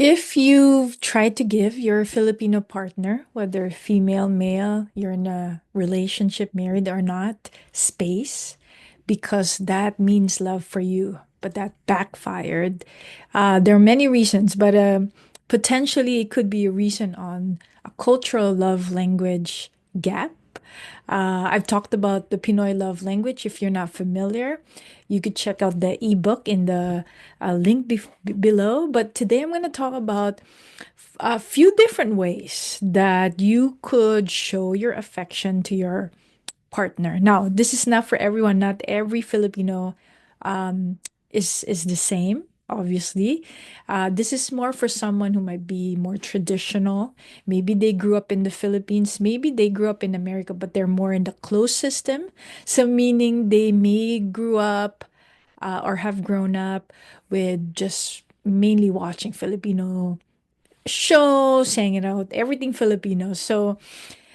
If you've tried to give your Filipino partner, whether female, male, you're in a relationship, married or not, space, because that means love for you, but that backfired. There are many reasons, but potentially it could be a reason on a cultural love language gap. I've talked about the Pinoy love language. If you're not familiar, you could check out the ebook in the link below. But today I'm going to talk about a few different ways that you could show your affection to your partner. Now, this is not for everyone. Not every Filipino um, is the same. Obviously, this is more for someone who might be more traditional. Maybe they grew up in the Philippines. Maybe they grew up in America, but they're more in the closed system. So, meaning they may grew up or have grown up with just mainly watching Filipino shows, hanging out, everything Filipino. So,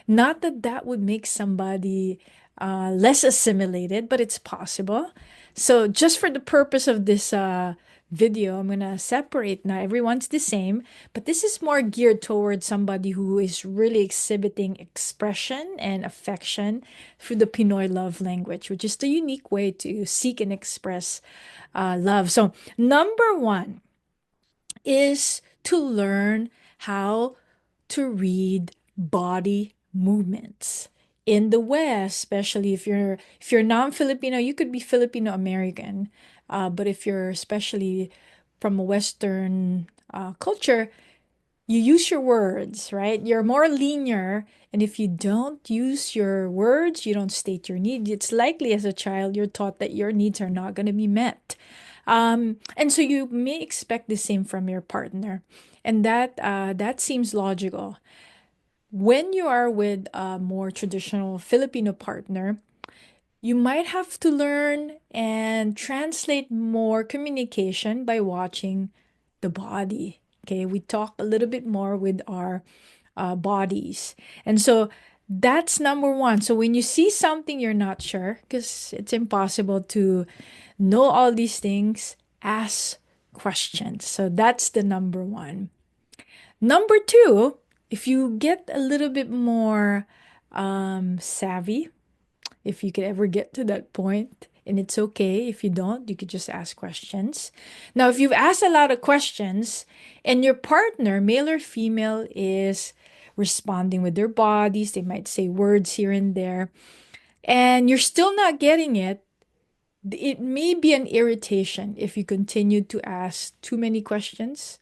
not that that would make somebody less assimilated, but it's possible. So, just for the purpose of this video, I'm gonna separate now. Everyone's the same, but this is more geared towards somebody who is really exhibiting expression and affection through the Pinoy love language, which is the unique way to seek and express love. So, number one is to learn how to read body movements. In the West, especially if you're non-Filipino, you could be Filipino American, but if you're especially from a Western culture, you use your words, right? You're more linear, and if you don't use your words, you don't state your need. It's likely as a child you're taught that your needs are not going to be met. And so you may expect the same from your partner. And that seems logical. When you are with a more traditional Filipino partner, you might have to learn and translate more communication by watching the body. Okay, we talk a little bit more with our bodies. And so that's number one. So when you see something you're not sure, because it's impossible to know all these things, ask questions. So that's the number one. Number two, if you get a little bit more savvy, if you could ever get to that point, and it's okay if you don't, you could just ask questions. Now, if you've asked a lot of questions and your partner, male or female, is responding with their bodies, they might say words here and there, and you're still not getting it, it may be an irritation if you continue to ask too many questions.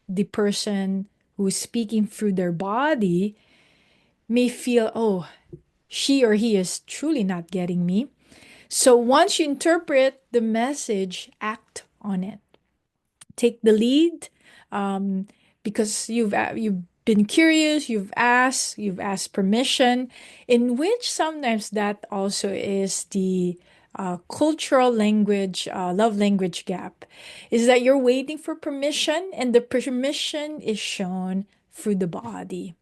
The person who is speaking through their body may feel, oh, she or he is truly not getting me. So once you interpret the message, act on it. Take the lead, um, because you've been curious, you've asked permission, in which sometimes that also is the cultural language, love language gap, is that you're waiting for permission, and the permission is shown through the body.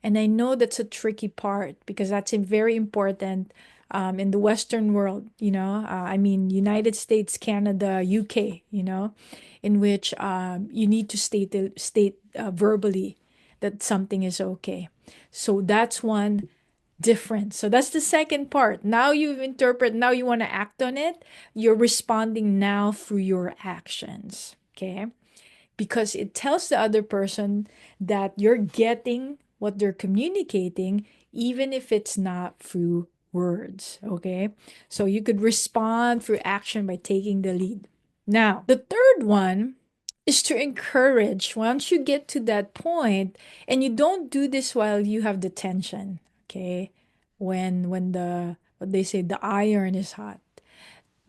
And I know that's a tricky part because that's very important in the Western world, I mean, United States, Canada, UK, in which you need to state verbally that something is okay. So that's one difference. So that's the second part. Now you've interpreted, now you want to act on it. You're responding now through your actions. Okay, because it tells the other person that you're getting what they're communicating, even if it's not through words. Okay. So you could respond through action by taking the lead. Now, the third one is to encourage once you get to that point, and you don't do this while you have the tension. Okay. When the, what they say, the iron is hot,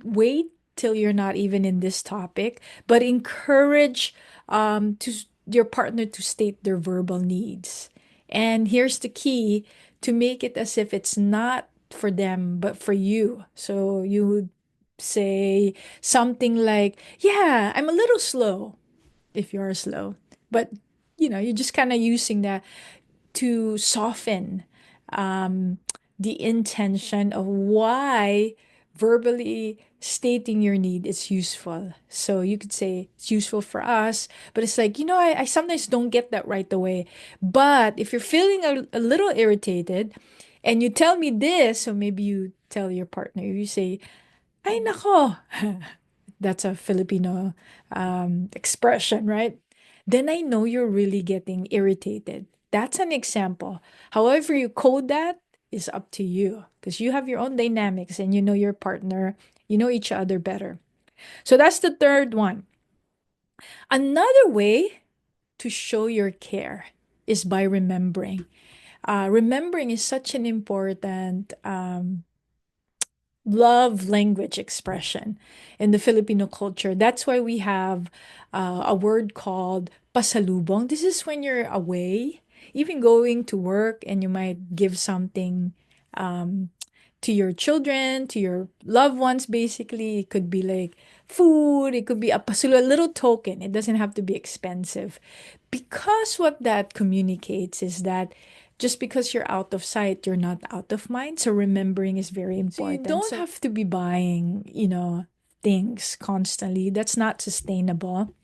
wait till you're not even in this topic, but encourage your partner to state their verbal needs. And here's the key, to make it as if it's not for them, but for you. So you would say something like, yeah, I'm a little slow, if you're slow. But, you're just kind of using that to soften um, the intention of why verbally stating your need is useful. So you could say it's useful for us, but it's like, I sometimes don't get that right away. But if you're feeling a little irritated and you tell me this, so maybe you tell your partner, you say, ay nako, that's a Filipino expression, right? Then I know you're really getting irritated. That's an example. However, you code that is up to you because you have your own dynamics and you know your partner, you know each other better. So that's the third one. Another way to show your care is by remembering. Remembering is such an important love language expression in the Filipino culture. That's why we have a word called pasalubong. This is when you're away, even going to work, and you might give something um, to your children, to your loved ones, basically. It could be like food, it could be a pasalubong, a little token. It doesn't have to be expensive. Because what that communicates is that just because you're out of sight, you're not out of mind. So remembering is very important. So you don't have to be buying, things constantly. That's not sustainable.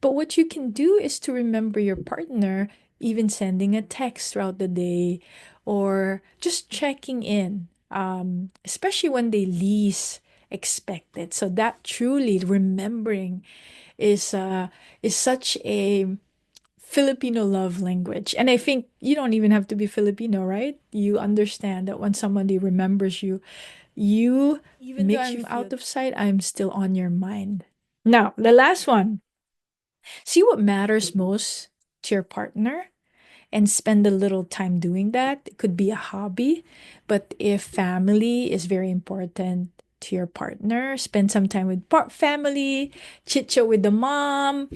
But what you can do is to remember your partner, even sending a text throughout the day or just checking in, especially when they least expect it. So that truly remembering is uh, is such a Filipino love language. And I think you don't even have to be Filipino, right? You understand that when somebody remembers you, you even though I'm out of sight, I'm still on your mind. Now, the last one. See what matters most to your partner and spend a little time doing that. It could be a hobby, but if family is very important to your partner, spend some time with family, chit chat with the mom.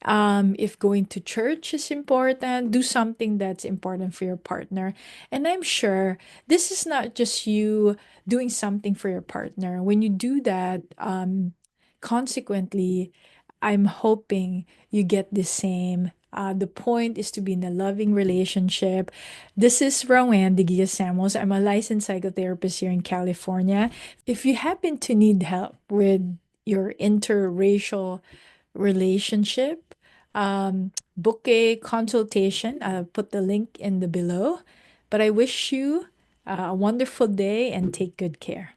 If going to church is important, do something that's important for your partner. And I'm sure this is not just you doing something for your partner. When you do that, consequently, I'm hoping you get the same. The point is to be in a loving relationship. This is Roanne de Gia Samos. I'm a licensed psychotherapist here in California. If you happen to need help with your interracial relationship, book a consultation. I'll put the link in the below. But I wish you a wonderful day and take good care.